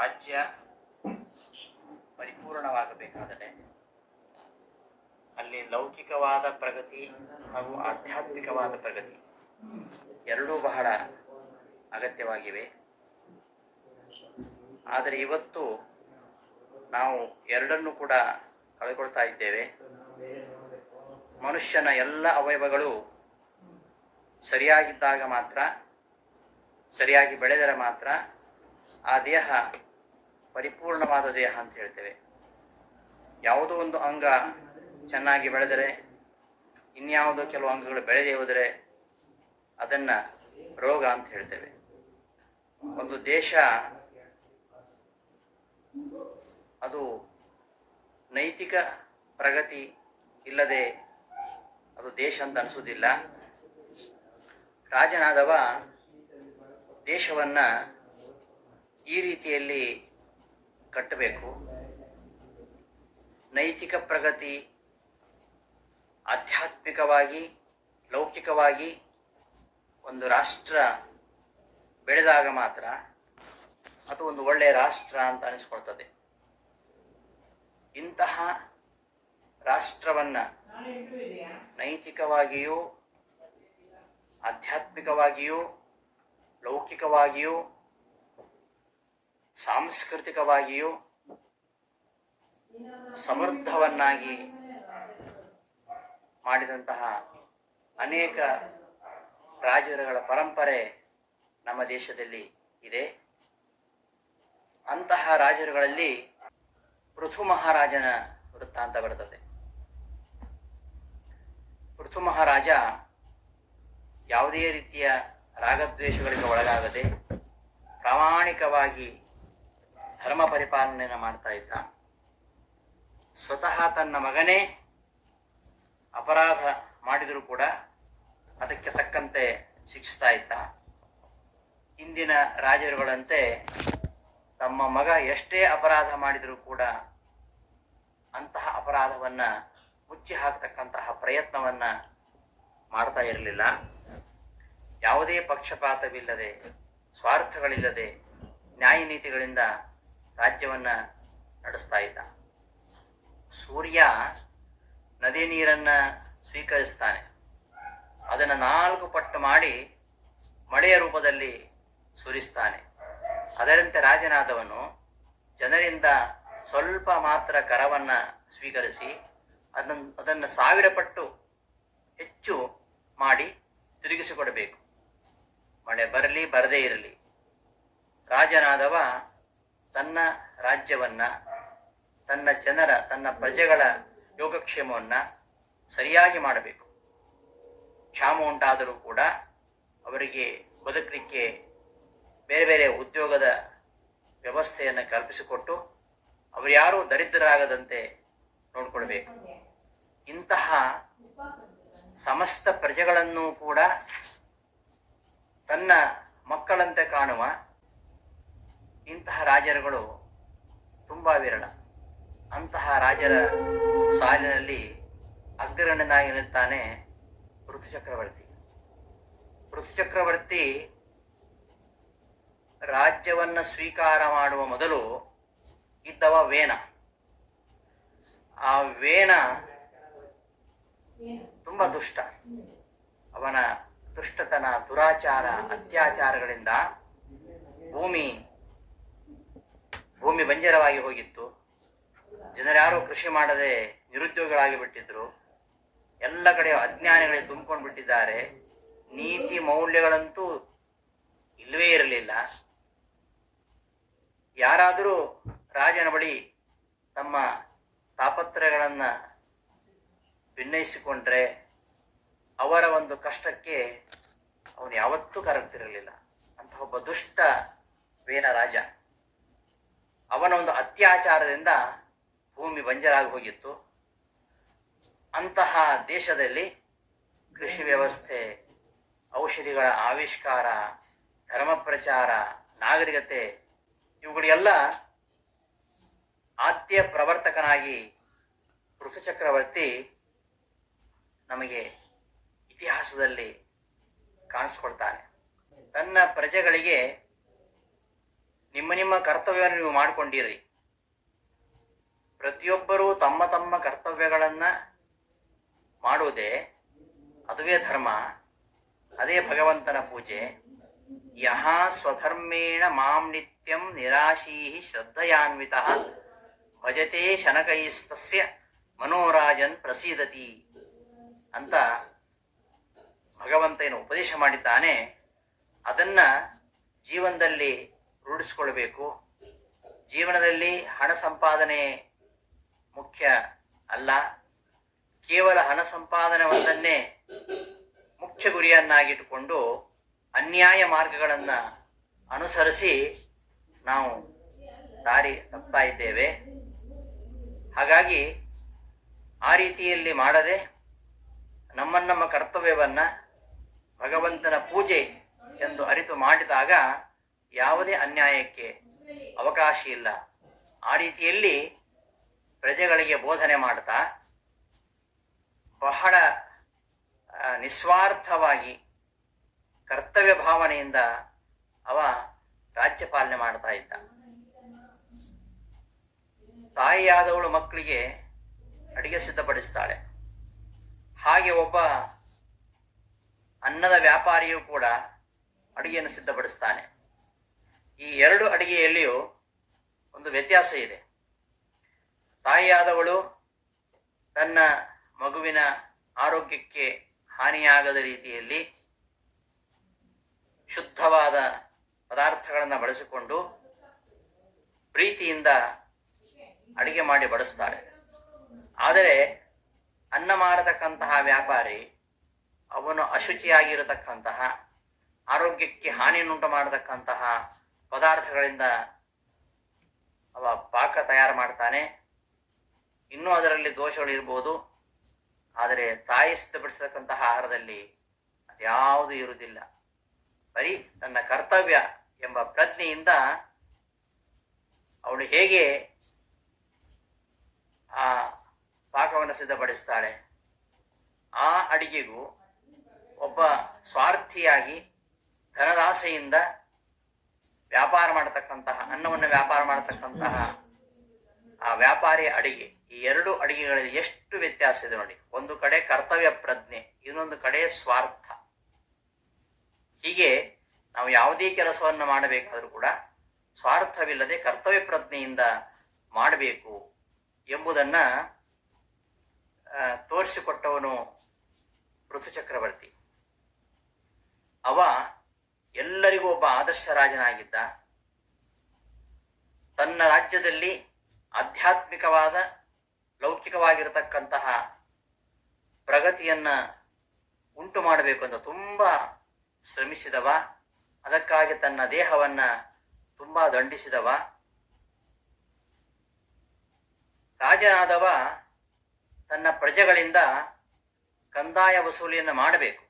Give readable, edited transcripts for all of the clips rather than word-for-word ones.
ರಾಜ್ಯ ಪರಿಪೂರ್ಣವಾಗಬೇಕಾದರೆ ಅಲ್ಲಿ ಲೌಕಿಕವಾದ ಪ್ರಗತಿ ಹಾಗೂ ಆಧ್ಯಾತ್ಮಿಕವಾದ ಪ್ರಗತಿ ಎರಡೂ ಬಹಳ ಅಗತ್ಯವಾಗಿವೆ. ಆದರೆ ಇವತ್ತು ನಾವು ಎರಡನ್ನೂ ಕೂಡ ಕಳೆದುಕೊಳ್ತಾ ಇದ್ದೇವೆ. ಮನುಷ್ಯನ ಎಲ್ಲ ಅವಯವಗಳು ಸರಿಯಾಗಿದ್ದಾಗ ಮಾತ್ರ, ಸರಿಯಾಗಿ ಬೆಳೆದರೆ ಮಾತ್ರ ಆ ದೇಹ ಪರಿಪೂರ್ಣವಾದ ದೇಹ ಅಂತ ಹೇಳ್ತೇವೆ. ಯಾವುದೋ ಒಂದು ಅಂಗ ಚೆನ್ನಾಗಿ ಬೆಳೆದರೆ ಇನ್ಯಾವುದೋ ಕೆಲವು ಅಂಗಗಳು ಬೆಳೆದೇ ಹೋದರೆ ಅದನ್ನು ರೋಗ ಅಂತ ಹೇಳ್ತೇವೆ. ಒಂದು ದೇಶ ಅದು ನೈತಿಕ ಪ್ರಗತಿ ಇಲ್ಲದೆ ಅದು ದೇಶ ಅಂತ ಅನಿಸೋದಿಲ್ಲ. ರಾಜನಾದವ ದೇಶವನ್ನು ಈ ರೀತಿಯಲ್ಲಿ ಕಟ್ಟಬೇಕು. ನೈತಿಕ ಪ್ರಗತಿ ಆಧ್ಯಾತ್ಮಿಕವಾಗಿ ಲೌಕಿಕವಾಗಿ ಒಂದು ರಾಷ್ಟ್ರ ಬೆಳೆದಾಗ ಮಾತ್ರ ಅದು ಒಂದು ಒಳ್ಳೆಯ ರಾಷ್ಟ್ರ ಅಂತ ಅನಿಸ್ಕೊಳ್ತದೆ. ಇಂತಹ ರಾಷ್ಟ್ರವನ್ನು ನೈತಿಕವಾಗಿಯೂ ಆಧ್ಯಾತ್ಮಿಕವಾಗಿಯೂ ಲೌಕಿಕವಾಗಿಯೂ ಸಾಂಸ್ಕೃತಿಕವಾಗಿಯೂ ಸಮೃದ್ಧವನ್ನಾಗಿ ಮಾಡಿದಂತಹ ಅನೇಕ ರಾಜರುಗಳ ಪರಂಪರೆ ನಮ್ಮ ದೇಶದಲ್ಲಿ ಇದೆ. ಅಂತಹ ರಾಜರುಗಳಲ್ಲಿ ಪೃಥು ಮಹಾರಾಜನ ವೃತ್ತಾಂತ ಬರುತ್ತದೆ. ಪೃಥು ಮಹಾರಾಜ ಯಾವುದೇ ರೀತಿಯ ರಾಗದ್ವೇಷಗಳಿಗೆ ಒಳಗಾಗದೆ ಪ್ರಾಮಾಣಿಕವಾಗಿ ಧರ್ಮ ಪರಿಪಾಲನೆಯನ್ನು ಮಾಡ್ತಾ ಇದ್ದ. ಸ್ವತಃ ತನ್ನ ಮಗನೇ ಅಪರಾಧ ಮಾಡಿದರೂ ಕೂಡ ಅದಕ್ಕೆ ತಕ್ಕಂತೆ ಶಿಕ್ಷಿಸ್ತಾ ಇದ್ದ. ಇಂದಿನ ರಾಜರುಗಳಂತೆ ತಮ್ಮ ಮಗ ಎಷ್ಟೇ ಅಪರಾಧ ಮಾಡಿದರೂ ಕೂಡ ಅಂತಹ ಅಪರಾಧವನ್ನು ಮುಚ್ಚಿ ಹಾಕತಕ್ಕಂತಹ ಪ್ರಯತ್ನವನ್ನು ಮಾಡ್ತಾ ಇರಲಿಲ್ಲ. ಯಾವುದೇ ಪಕ್ಷಪಾತವಿಲ್ಲದೆ, ಸ್ವಾರ್ಥಗಳಿಲ್ಲದೆ ನ್ಯಾಯ ನೀತಿಗಳಿಂದ ರಾಜ್ಯವನ್ನು ನಡೆಸ್ತಾ ಇದ್ದ. ಸೂರ್ಯ ನದಿ ನೀರನ್ನು ಸ್ವೀಕರಿಸ್ತಾನೆ, ಅದನ್ನು 4 ಪಟ್ಟು ಮಾಡಿ ಮಳೆಯ ರೂಪದಲ್ಲಿ ಸುರಿಸ್ತಾನೆ. ಅದರಂತೆ ರಾಜನಾದವನು ಜನರಿಂದ ಸ್ವಲ್ಪ ಮಾತ್ರ ಕರವನ್ನು ಸ್ವೀಕರಿಸಿ ಅದನ್ನು 1000 ಪಟ್ಟು ಹೆಚ್ಚು ಮಾಡಿ ತಿರುಗಿಸಿಕೊಡಬೇಕು. ಮಳೆ ಬರಲಿ ಬರದೇ ಇರಲಿ, ರಾಜನಾದವ ತನ್ನ ರಾಜ್ಯವನ್ನು, ತನ್ನ ಜನರ, ತನ್ನ ಪ್ರಜೆಗಳ ಯೋಗಕ್ಷೇಮವನ್ನು ಸರಿಯಾಗಿ ಮಾಡಬೇಕು. ಕ್ಷಾಮ ಉಂಟಾದರೂ ಕೂಡ ಅವರಿಗೆ ಬದುಕಲಿಕ್ಕೆ ಬೇರೆ ಬೇರೆ ಉದ್ಯೋಗದ ವ್ಯವಸ್ಥೆಯನ್ನು ಕಲ್ಪಿಸಿಕೊಟ್ಟು ಅವರು ಯಾರೂ ದರಿದ್ರರಾಗದಂತೆ ನೋಡಿಕೊಳ್ಬೇಕು. ಇಂತಹ ಸಮಸ್ತ ಪ್ರಜೆಗಳನ್ನು ಕೂಡ ತನ್ನ ಮಕ್ಕಳಂತೆ ಕಾಣುವ ಇಂತಹ ರಾಜರುಗಳು ತುಂಬ ವಿರಳ. ಅಂತಹ ರಾಜರ ಸಾಲಿನಲ್ಲಿ ಅಗ್ರಗಣ್ಯನಾಗಿ ನಿಲ್ತಾನೆ ಪೃಥು ಚಕ್ರವರ್ತಿ. ಪೃಥು ಚಕ್ರವರ್ತಿ ರಾಜ್ಯವನ್ನು ಸ್ವೀಕಾರ ಮಾಡುವ ಮೊದಲು ಇದ್ದವ ವೇನ. ಆ ವೇನ ತುಂಬ ದುಷ್ಟ. ಅವನ ದುಷ್ಟತನ, ದುರಾಚಾರ, ಅತ್ಯಾಚಾರಗಳಿಂದ ಭೂಮಿ ಬಂಜರವಾಗಿ ಹೋಗಿತ್ತು. ಜನರ್ಯಾರೂ ಕೃಷಿ ಮಾಡದೆ ನಿರುದ್ಯೋಗಿಗಳಾಗಿ ಬಿಟ್ಟಿದ್ರು. ಎಲ್ಲ ಕಡೆ ಅಜ್ಞಾನಿಗಳಿಗೆ ತುಂಬಿಕೊಂಡು ಬಿಟ್ಟಿದ್ದಾರೆ. ನೀತಿ ಮೌಲ್ಯಗಳಂತೂ ಇಲ್ಲವೇ ಇರಲಿಲ್ಲ. ಯಾರಾದರೂ ರಾಜನ ಬಳಿ ತಮ್ಮ ತಾಪತ್ರಯಗಳನ್ನು ಭಿನ್ನಯಿಸಿಕೊಂಡ್ರೆ ಅವರ ಒಂದು ಕಷ್ಟಕ್ಕೆ ಅವನು ಯಾವತ್ತೂ ಕರಗ್ತಿರಲಿಲ್ಲ. ಅಂತಹ ಒಬ್ಬ ದುಷ್ಟ ವೇನ ರಾಜ. ಅವನ ಒಂದು ಅತ್ಯಾಚಾರದಿಂದ ಭೂಮಿ ಬಂಜರಾಗಿ ಹೋಗಿತ್ತು. ಅಂತಹ ದೇಶದಲ್ಲಿ ಕೃಷಿ ವ್ಯವಸ್ಥೆ, ಔಷಧಿಗಳ ಆವಿಷ್ಕಾರ, ಧರ್ಮ ಪ್ರಚಾರ, ನಾಗರಿಕತೆ ಇವುಗಳಿಗೆಲ್ಲ ಆದ್ಯ ಪ್ರವರ್ತಕನಾಗಿ ಪೃಥು ಚಕ್ರವರ್ತಿ ನಮಗೆ ಇತಿಹಾಸದಲ್ಲಿ ಕಾಣಿಸ್ಕೊಳ್ತಾನೆ. ತನ್ನ ಪ್ರಜೆಗಳಿಗೆ ನಿಮ್ಮ ನಿಮ್ಮ ಕರ್ತವ್ಯವನ್ನು ನೀವು ಮಾಡಿಕೊಂಡಿರಿ. ಪ್ರತಿಯೊಬ್ಬರೂ ತಮ್ಮ ತಮ್ಮ ಕರ್ತವ್ಯಗಳನ್ನು ಮಾಡುವುದೇ ಅದುವೇ ಧರ್ಮ, ಅದೇ ಭಗವಂತನ ಪೂಜೆ. ಯಹ ಸ್ವಧರ್ಮೇಣ ಮಾಂ ನಿತ್ಯಂ ನಿರಾಶೀ ಶ್ರದ್ಧಯಾನ್ವಿತಃ ಭಜತೆ ಶನಕೈಸ್ತಸ್ಯ ಮನೋರಾಜನ್ ಪ್ರಸೀದತಿ ಅಂತ ಭಗವಂತ ಏನು ಉಪದೇಶ ಮಾಡಿದ್ದಾನೆ, ಅದನ್ನು ಜೀವನದಲ್ಲಿ ರೂಢಿಸ್ಕೊಳ್ಬೇಕು. ಜೀವನದಲ್ಲಿ ಹಣ ಸಂಪಾದನೆ ಮುಖ್ಯ ಅಲ್ಲ, ಕೇವಲ ಹಣ ಸಂಪಾದನೆ ಒಂದನ್ನೇ ಮುಖ್ಯ ಗುರಿಯನ್ನಾಗಿಟ್ಟುಕೊಂಡು ಅನ್ಯಾಯ ಮಾರ್ಗಗಳನ್ನು ಅನುಸರಿಸಿ ನಾವು ದಾರಿ ತಪ್ತಾ ಇದ್ದೇವೆ. ಹಾಗಾಗಿ ಆ ರೀತಿಯಲ್ಲಿ ಮಾಡದೆ ನಮ್ಮ ಕರ್ತವ್ಯವನ್ನು ಭಗವಂತನ ಪೂಜೆ ಎಂದು ಅರಿತು ಮಾಡಿದಾಗ ಯಾವುದೇ ಅನ್ಯಾಯಕ್ಕೆ ಅವಕಾಶ ಇಲ್ಲ. ಆ ರೀತಿಯಲ್ಲಿ ಪ್ರಜೆಗಳಿಗೆ ಬೋಧನೆ ಮಾಡ್ತಾ ಬಹಳ ನಿಸ್ವಾರ್ಥವಾಗಿ ಕರ್ತವ್ಯ ಭಾವನೆಯಿಂದ ಅವ ರಾಜ್ಯಪಾಲನೆ ಮಾಡ್ತಾ ಇದ್ದ. ತಾಯಿಯಾದವಳು ಮಕ್ಕಳಿಗೆ ಅಡಿಗೆ ಸಿದ್ಧಪಡಿಸ್ತಾಳೆ. ಹಾಗೆ ಒಬ್ಬ ಅನ್ನದ ವ್ಯಾಪಾರಿಯೂ ಕೂಡ ಅಡಿಗೆಯನ್ನು ಸಿದ್ಧಪಡಿಸ್ತಾನೆ. ಈ ಎರಡು ಅಡಿಗೆಯಲ್ಲಿಯೂ ಒಂದು ವ್ಯತ್ಯಾಸ ಇದೆ. ತಾಯಿಯಾದವಳು ತನ್ನ ಮಗುವಿನ ಆರೋಗ್ಯಕ್ಕೆ ಹಾನಿಯಾಗದ ರೀತಿಯಲ್ಲಿ ಶುದ್ಧವಾದ ಪದಾರ್ಥಗಳನ್ನು ಬಳಸಿಕೊಂಡು ಪ್ರೀತಿಯಿಂದ ಅಡಿಗೆ ಮಾಡಿ ಬಡಿಸ್ತಾಳೆ. ಆದರೆ ಅನ್ನ ಮಾರತಕ್ಕಂತಹ ವ್ಯಾಪಾರಿ ಅವನು ಅಶುಚಿಯಾಗಿರತಕ್ಕಂತಹ, ಆರೋಗ್ಯಕ್ಕೆ ಹಾನಿಯನ್ನುಂಟು ಮಾಡತಕ್ಕಂತಹ ಪದಾರ್ಥಗಳಿಂದ ಅವ ಪಾಕ ತಯಾರು ಮಾಡ್ತಾನೆ. ಇನ್ನೂ ಅದರಲ್ಲಿ ದೋಷಗಳು ಇರ್ಬೋದು, ಆದರೆ ತಾಯಿ ಸಿದ್ಧಪಡಿಸತಕ್ಕಂತಹ ಆಹಾರದಲ್ಲಿ ಅದ್ಯಾವುದೂ ಇರುವುದಿಲ್ಲ. ಬರೀ ತನ್ನ ಕರ್ತವ್ಯ ಎಂಬ ಪ್ರಜ್ಞೆಯಿಂದ ಅವಳು ಹೇಗೆ ಆ ಪಾಕವನ್ನು ಸಿದ್ಧಪಡಿಸ್ತಾಳೆ, ಆ ಅಡಿಗೆಗೂ ಒಬ್ಬ ಸ್ವಾರ್ಥಿಯಾಗಿ ಧನದಾಸೆಯಿಂದ ವ್ಯಾಪಾರ ಮಾಡತಕ್ಕಂತಹ, ಅನ್ನವನ್ನು ವ್ಯಾಪಾರ ಮಾಡತಕ್ಕಂತಹ ಆ ವ್ಯಾಪಾರಿ ಅಡಿಗೆ, ಈ ಎರಡು ಅಡಿಗೆಗಳಲ್ಲಿ ಎಷ್ಟು ವ್ಯತ್ಯಾಸ ಇದೆ ನೋಡಿ. ಒಂದು ಕಡೆ ಕರ್ತವ್ಯ ಪ್ರಜ್ಞೆ, ಇನ್ನೊಂದು ಕಡೆ ಸ್ವಾರ್ಥ. ಹೀಗೆ ನಾವು ಯಾವುದೇ ಕೆಲಸವನ್ನು ಮಾಡಬೇಕಾದರೂ ಕೂಡ ಸ್ವಾರ್ಥವಿಲ್ಲದೆ ಕರ್ತವ್ಯ ಪ್ರಜ್ಞೆಯಿಂದ ಮಾಡಬೇಕು ಎಂಬುದನ್ನು ತೋರಿಸಿಕೊಟ್ಟವನು ಪೃಥು ಚಕ್ರವರ್ತಿ. ಅವ ಎಲ್ಲರಿಗೂ ಒಬ್ಬ ಆದರ್ಶ ರಾಜನಾಗಿದ್ದ. ತನ್ನ ರಾಜ್ಯದಲ್ಲಿ ಆಧ್ಯಾತ್ಮಿಕವಾದ, ಲೌಕಿಕವಾಗಿರತಕ್ಕಂತಹ ಪ್ರಗತಿಯನ್ನು ಉಂಟು ಮಾಡಬೇಕು ಅಂತ ತುಂಬ ಶ್ರಮಿಸಿದವ. ಅದಕ್ಕಾಗಿ ತನ್ನ ದೇಹವನ್ನು ತುಂಬ ದಂಡಿಸಿದವ. ರಾಜನಾದವ ತನ್ನ ಪ್ರಜೆಗಳಿಂದ ಕಂದಾಯ ವಸೂಲಿಯನ್ನು ಮಾಡಬೇಕು,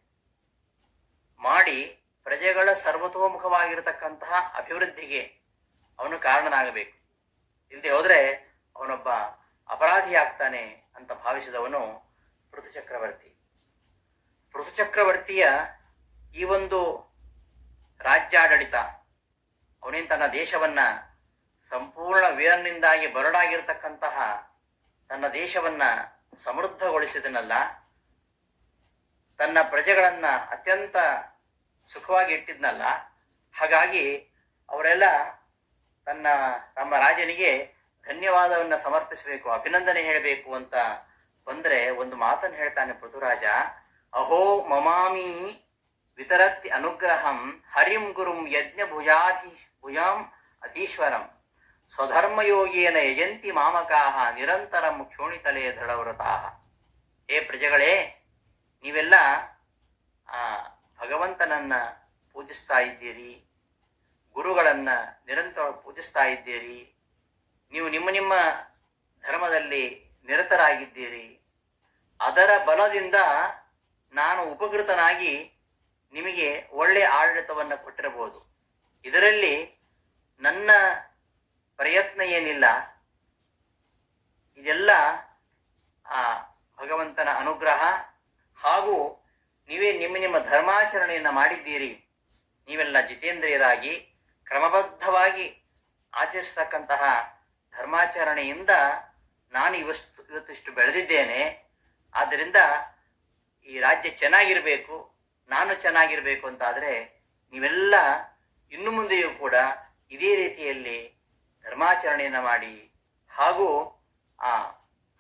ಮಾಡಿ ಪ್ರಜೆಗಳ ಸರ್ವತೋಮುಖವಾಗಿರತಕ್ಕಂತಹ ಅಭಿವೃದ್ಧಿಗೆ ಅವನು ಕಾರಣನಾಗಬೇಕು. ಇಲ್ಲದೆ ಹೋದರೆ ಅವನೊಬ್ಬ ಅಪರಾಧಿ ಆಗ್ತಾನೆ ಅಂತ ಭಾವಿಸಿದವನು ಪೃಥು ಚಕ್ರವರ್ತಿ. ಪೃಥು ಚಕ್ರವರ್ತಿಯ ಈ ಒಂದು ರಾಜ್ಯಾಡಳಿತ, ಅವನೇನು ತನ್ನ ದೇಶವನ್ನು ಸಂಪೂರ್ಣ ಬೇರಿನಿಂದಾಗಿ ಬರಡಾಗಿರ್ತಕ್ಕಂತಹ ತನ್ನ ದೇಶವನ್ನು ಸಮೃದ್ಧಗೊಳಿಸಿದನಲ್ಲ, ತನ್ನ ಪ್ರಜೆಗಳನ್ನು ಅತ್ಯಂತ ಸುಖವಾಗಿ ಇಟ್ಟಿದ್ನಲ್ಲ. ಹಾಗಾಗಿ ಅವರೆಲ್ಲ ತಮ್ಮ ರಾಜನಿಗೆ ಧನ್ಯವಾದವನ್ನು ಸಮರ್ಪಿಸಬೇಕು, ಅಭಿನಂದನೆ ಹೇಳಬೇಕು ಅಂತ ಬಂದರೆ ಒಂದು ಮಾತನ್ನು ಹೇಳ್ತಾನೆ ಪೃಥುರಾಜ. ಅಹೋ ಮಮಾಮಿ ವಿತರತ್ತಿ ಅನುಗ್ರಹಂ ಹರಿಂ ಗುರುಂ ಯಜ್ಞ ಭುಜಾಂ ಅಧೀಶ್ವರಂ ಸ್ವಧರ್ಮಯೋಗೇನ ಯಜಂತಿ ಮಾಮಕಾಹ ನಿರಂತರಂ ಕ್ಷೋಣಿತಲೇ ದೃಢವ್ರತಾಹ. ಹೇ ಪ್ರಜೆಗಳೇ, ನೀವೆಲ್ಲ ಭಗವಂತನನ್ನು ಪೂಜಿಸ್ತಾ ಇದ್ದೀರಿ, ಗುರುಗಳನ್ನು ನಿರಂತರ ಪೂಜಿಸ್ತಾ ಇದ್ದೀರಿ, ನೀವು ನಿಮ್ಮ ಧರ್ಮದಲ್ಲಿ ನಿರತರಾಗಿದ್ದೀರಿ. ಅದರ ಬಲದಿಂದ ನಾನು ಉಪಕೃತನಾಗಿ ನಿಮಗೆ ಒಳ್ಳೆಯ ಆಡಳಿತವನ್ನು ಕೊಟ್ಟಿರಬಹುದು. ಇದರಲ್ಲಿ ನನ್ನ ಪ್ರಯತ್ನ ಏನಿಲ್ಲ, ಇದೆಲ್ಲ ಆ ಭಗವಂತನ ಅನುಗ್ರಹ. ಹಾಗೂ ನೀವೇ ನಿಮ್ಮ ಧರ್ಮಾಚರಣೆಯನ್ನು ಮಾಡಿದ್ದೀರಿ. ನೀವೆಲ್ಲ ಜಿತೇಂದ್ರಿಯರಾಗಿ ಕ್ರಮಬದ್ಧವಾಗಿ ಆಚರಿಸ್ತಕ್ಕಂತಹ ಧರ್ಮಾಚರಣೆಯಿಂದ ನಾನು ಇವತ್ತಿಷ್ಟು ಬೆಳೆದಿದ್ದೇನೆ. ಆದ್ದರಿಂದ ಈ ರಾಜ್ಯ ಚೆನ್ನಾಗಿರಬೇಕು, ನಾನು ಚೆನ್ನಾಗಿರಬೇಕು ಅಂತಾದರೆ ನೀವೆಲ್ಲ ಇನ್ನು ಮುಂದೆಯೂ ಕೂಡ ಇದೇ ರೀತಿಯಲ್ಲಿ ಧರ್ಮಾಚರಣೆಯನ್ನು ಮಾಡಿ ಹಾಗೂ ಆ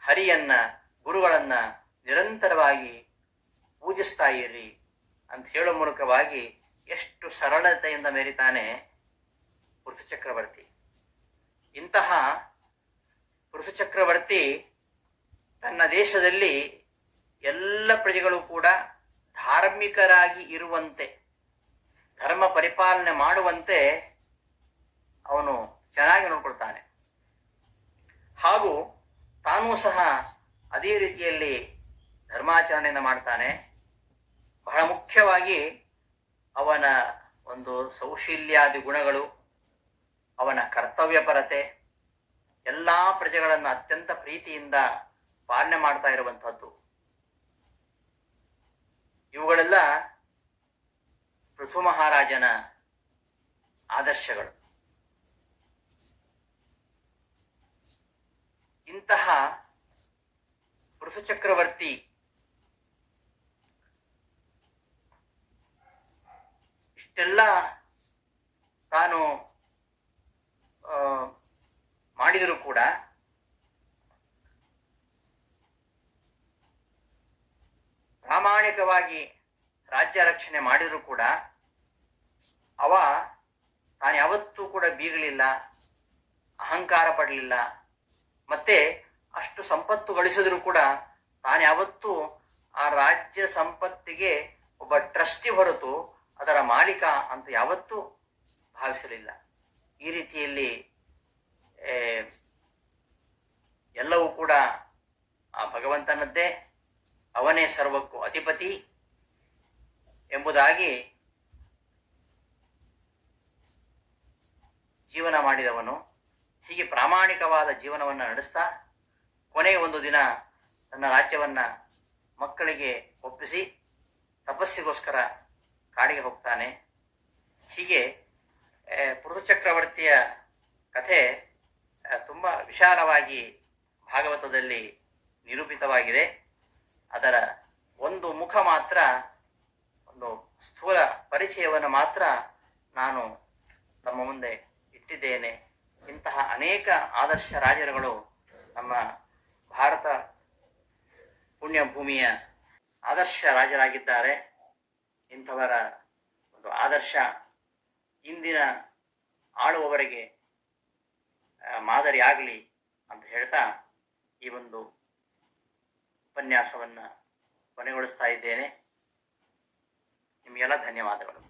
ಹರಿಯನ್ನು, ಗುರುಗಳನ್ನು ನಿರಂತರವಾಗಿ ಪೂಜಿಸ್ತಾ ಇರಿ ಅಂತ ಹೇಳೋ ಮೂಲಕವಾಗಿ ಎಷ್ಟು ಸರಳತೆಯಿಂದ ಮೆರಿತಾನೆ ಪೃಥು ಚಕ್ರವರ್ತಿ. ಇಂತಹ ಪೃಥು ಚಕ್ರವರ್ತಿ ತನ್ನ ದೇಶದಲ್ಲಿ ಎಲ್ಲ ಪ್ರಜೆಗಳು ಕೂಡ ಧಾರ್ಮಿಕರಾಗಿ ಇರುವಂತೆ, ಧರ್ಮ ಪರಿಪಾಲನೆ ಮಾಡುವಂತೆ ಅವನು ಚೆನ್ನಾಗಿ ನೋಡ್ಕೊಳ್ತಾನೆ. ಹಾಗೂ ತಾನೂ ಸಹ ಅದೇ ರೀತಿಯಲ್ಲಿ ಧರ್ಮಾಚರಣೆಯನ್ನು ಮಾಡ್ತಾನೆ. ಬಹಳ ಮುಖ್ಯವಾಗಿ ಅವನ ಒಂದು ಸೌಶೀಲ್ಯಾದಿ ಗುಣಗಳು, ಅವನ ಕರ್ತವ್ಯಪರತೆ, ಎಲ್ಲ ಪ್ರಜೆಗಳನ್ನು ಅತ್ಯಂತ ಪ್ರೀತಿಯಿಂದ ಪಾಲನೆ ಮಾಡ್ತಾ ಇರುವಂಥದ್ದು, ಇವುಗಳೆಲ್ಲ ಪೃಥು ಮಹಾರಾಜನ ಆದರ್ಶಗಳು. ಇಂತಹ ಪೃಥು ಚಕ್ರವರ್ತಿ ಇಷ್ಟೆಲ್ಲ ತಾನು ಮಾಡಿದರೂ ಕೂಡ ಪ್ರಾಮಾಣಿಕವಾಗಿ ರಾಜ್ಯ ರಕ್ಷಣೆ ಮಾಡಿದರೂ ಕೂಡ ತಾನು ಯಾವತ್ತೂ ಕೂಡ ಬೀಗಲಿಲ್ಲ, ಅಹಂಕಾರ ಪಡಲಿಲ್ಲ. ಮತ್ತೆ ಅಷ್ಟು ಸಂಪತ್ತು ಗಳಿಸಿದ್ರು ಕೂಡ ತಾನು ಯಾವತ್ತೂ ಆ ರಾಜ್ಯ ಸಂಪತ್ತಿಗೆ ಒಬ್ಬ ಟ್ರಸ್ಟಿ ಹೊರತು ಅದರ ಮಾಲೀಕ ಅಂತ ಯಾವತ್ತೂ ಭಾವಿಸಲಿಲ್ಲ. ಈ ರೀತಿಯಲ್ಲಿ ಎಲ್ಲವೂ ಕೂಡ ಆ ಭಗವಂತನದ್ದೇ, ಅವನೇ ಸರ್ವಕ್ಕೂ ಅಧಿಪತಿ ಎಂಬುದಾಗಿ ಜೀವನ ಮಾಡಿದವನು. ಹೀಗೆ ಪ್ರಾಮಾಣಿಕವಾದ ಜೀವನವನ್ನು ನಡೆಸ್ತಾ ಕೊನೆಗೆ ಒಂದು ದಿನ ತನ್ನ ರಾಜ್ಯವನ್ನು ಮಕ್ಕಳಿಗೆ ಒಪ್ಪಿಸಿ ತಪಸ್ಸಿಗೋಸ್ಕರ ಕಾಡಿಗೆ ಹೋಗ್ತಾನೆ. ಹೀಗೆ ಪೃಥು ಚಕ್ರವರ್ತಿಯ ಕಥೆ ತುಂಬ ವಿಶಾಲವಾಗಿ ಭಾಗವತದಲ್ಲಿ ನಿರೂಪಿತವಾಗಿದೆ. ಅದರ ಒಂದು ಮುಖ ಮಾತ್ರ, ಒಂದು ಸ್ಥೂಲ ಪರಿಚಯವನ್ನು ಮಾತ್ರ ನಾನು ನಮ್ಮ ಮುಂದೆ ಇಟ್ಟಿದ್ದೇನೆ. ಇಂತಹ ಅನೇಕ ಆದರ್ಶ ರಾಜರುಗಳು ನಮ್ಮ ಭಾರತ ಪುಣ್ಯಭೂಮಿಯ ಆದರ್ಶ ರಾಜರಾಗಿದ್ದಾರೆ. ಇಂಥವರ ಒಂದು ಆದರ್ಶ ಇಂದಿನ ಆಳುವವರಿಗೆ ಮಾದರಿಯಾಗಲಿ ಅಂತ ಹೇಳ್ತಾ ಈ ಒಂದು ಉಪನ್ಯಾಸವನ್ನು ಕೊನೆಗೊಳಿಸ್ತಾ ಇದ್ದೇನೆ. ನಿಮಗೆಲ್ಲ ಧನ್ಯವಾದಗಳು.